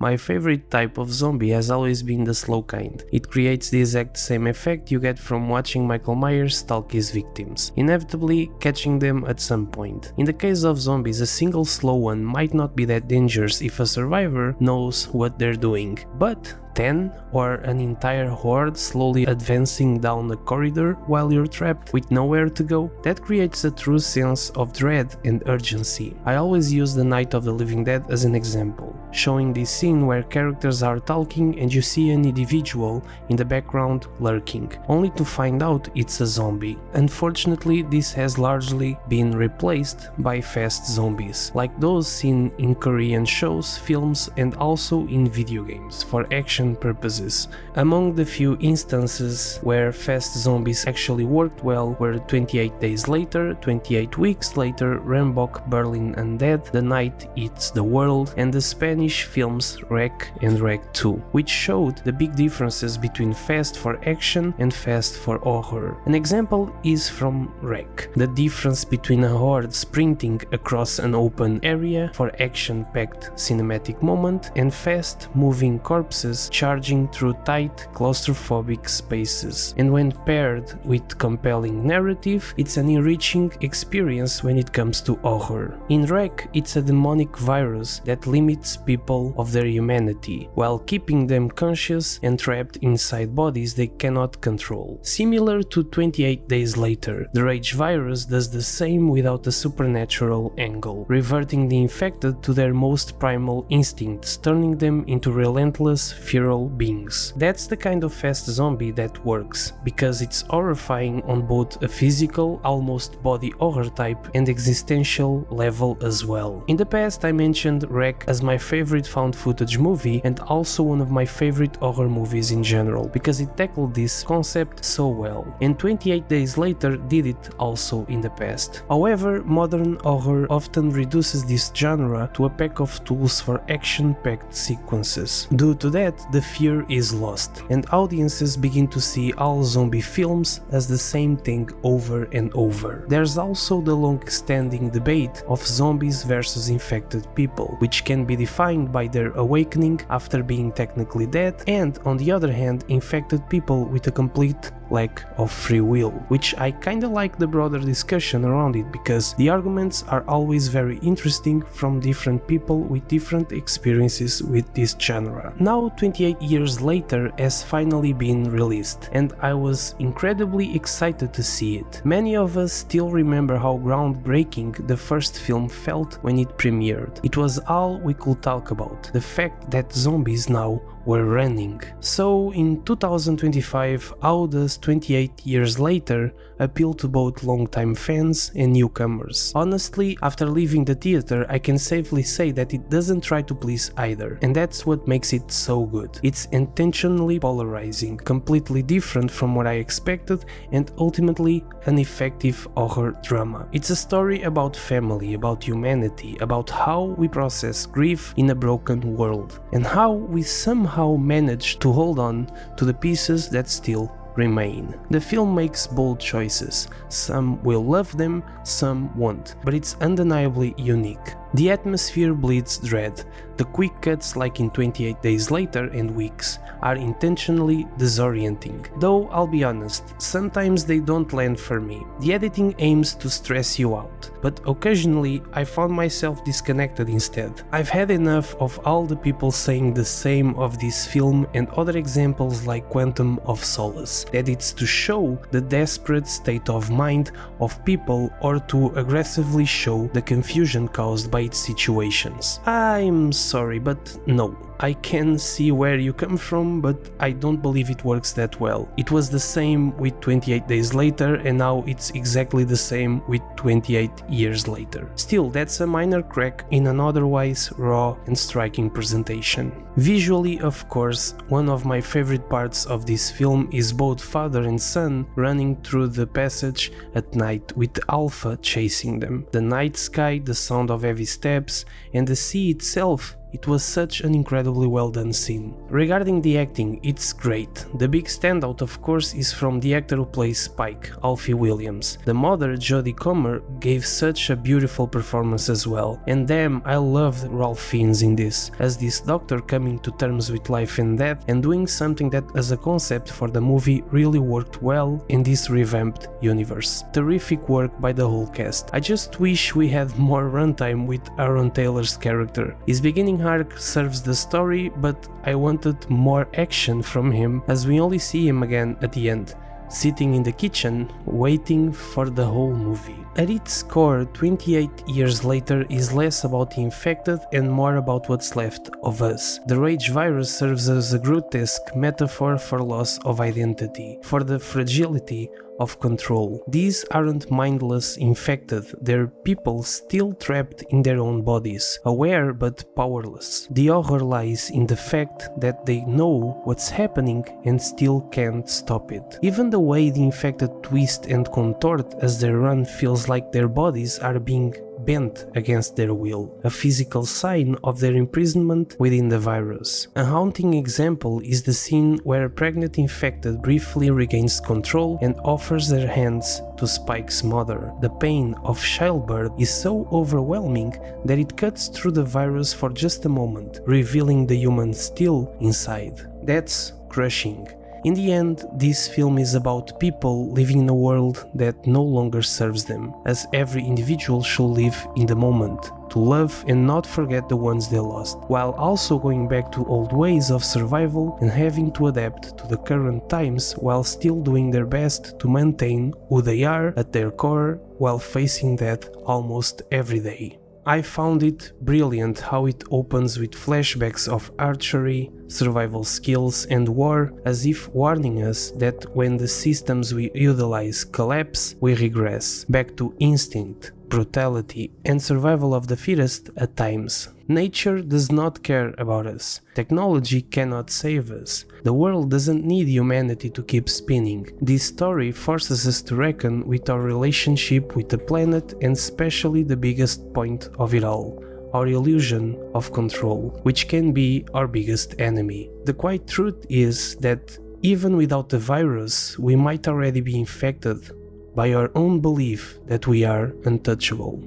My favorite type of zombie has always been the slow kind. It creates the exact same effect you get from watching Michael Myers stalk his victims, inevitably catching them at some point. In the case of zombies, a single slow one might not be that dangerous if a survivor knows what they're doing, but 10 or an entire horde slowly advancing down a corridor while you're trapped with nowhere to go, that creates a true sense of dread and urgency. I always use the Night of the Living Dead as an example, showing this scene where characters are talking and you see an individual in the background lurking, only to find out it's a zombie. Unfortunately, this has largely been replaced by fast zombies, like those seen in Korean shows, films, and also in video games for action purposes. Among the few instances where fast zombies actually worked well were 28 Days Later, 28 Weeks Later, Rambok, Berlin Undead, The Night Eats the World, and the Spanish films Rec and Rec 2, which showed the big differences between fast for action and fast for horror. An example is from Rec. The difference between a horde sprinting across an open area for action-packed cinematic moment and fast-moving corpses charging through tight, claustrophobic spaces. And when paired with compelling narrative, it's an enriching experience when it comes to horror. In Rec, it's a demonic virus that limits people of their humanity, while keeping them conscious and trapped inside bodies they cannot control. Similar to 28 Days Later, the Rage virus does the same without a supernatural angle, reverting the infected to their most primal instincts, turning them into relentless, feral beings. That's the kind of fast zombie that works, because it's horrifying on both a physical, almost body horror type and existential level as well. In the past I mentioned Rec as my favorite found footage movie and also one of my favorite horror movies in general, because it tackled this concept so well, and 28 Days Later did it also in the past. However, modern horror often reduces this genre to a pack of tools for action-packed sequences. Due to that, the fear is lost, and audiences begin to see all zombie films as the same thing over and over. There's also the long-standing debate of zombies versus infected people, which can be defined by their awakening after being technically dead, and on the other hand, infected people with a complete lack of free will, which I kinda like the broader discussion around it, because the arguments are always very interesting from different people with different experiences with this genre. Now 28 years later has finally been released, and I was incredibly excited to see it. Many of us still remember how groundbreaking the first film felt when it premiered. It was all we could talk about, the fact that zombies now were running. So in 2025, how does 28 years later appeal to both longtime fans and newcomers? Honestly, after leaving the theater, I can safely say that it doesn't try to please either, and that's what makes it so good. It's intentionally polarizing, completely different from what I expected, and ultimately an effective horror drama. It's a story about family, about humanity, about how we process grief in a broken world, and how we somehow manage to hold on to the pieces that still remain. The film makes bold choices. Some will love them, some won't, but it's undeniably unique. The atmosphere bleeds dread. The quick cuts like in 28 Days Later and Weeks are intentionally disorienting, though I'll be honest, sometimes they don't land for me. The editing aims to stress you out, but occasionally I found myself disconnected instead. I've had enough of all the people saying the same of this film and other examples like Quantum of Solace, that it's to show the desperate state of mind of people or to aggressively show the confusion caused by its situations. I'm sorry, but no. I can see where you come from, but I don't believe it works that well. It was the same with 28 Days Later, and now it's exactly the same with 28 years later. Still, that's a minor crack in an otherwise raw and striking presentation. Visually, of course, one of my favorite parts of this film is both father and son running through the passage at night with Alpha chasing them. The night sky, the sound of heavy steps, and the sea itself It was such an incredibly well done scene. Regarding the acting, it's great. The big standout of course is from the actor who plays Spike, Alfie Williams. The mother, Jodie Comer, gave such a beautiful performance as well. And damn, I loved Ralph Fiennes in this, as this doctor coming to terms with life and death and doing something that as a concept for the movie really worked well in this revamped universe. Terrific work by the whole cast. I just wish we had more runtime with Aaron Taylor's character. His beginning arc serves the story, but I wanted more action from him as we only see him again at the end, sitting in the kitchen, waiting for the whole movie. At its core, 28 years later is less about the infected and more about what's left of us. The rage virus serves as a grotesque metaphor for loss of identity, for the fragility of control. These aren't mindless infected, they're people still trapped in their own bodies, aware but powerless. The horror lies in the fact that they know what's happening and still can't stop it. Even the way the infected twist and contort as they run feels like their bodies are being bent against their will, a physical sign of their imprisonment within the virus. A haunting example is the scene where a pregnant infected briefly regains control and offers their hands to Spike's mother. The pain of childbirth is so overwhelming that it cuts through the virus for just a moment, revealing the human still inside. That's crushing. In the end, this film is about people living in a world that no longer serves them, as every individual should live in the moment, to love and not forget the ones they lost, while also going back to old ways of survival and having to adapt to the current times while still doing their best to maintain who they are at their core while facing death almost every day. I found it brilliant how it opens with flashbacks of archery, survival skills and war, as if warning us that when the systems we utilize collapse, we regress back to instinct, brutality and survival of the fittest at times. Nature does not care about us. Technology cannot save us. The world doesn't need humanity to keep spinning. This story forces us to reckon with our relationship with the planet and especially the biggest point of it all, our illusion of control, which can be our biggest enemy. The quiet truth is that even without the virus, we might already be infected by our own belief that we are untouchable.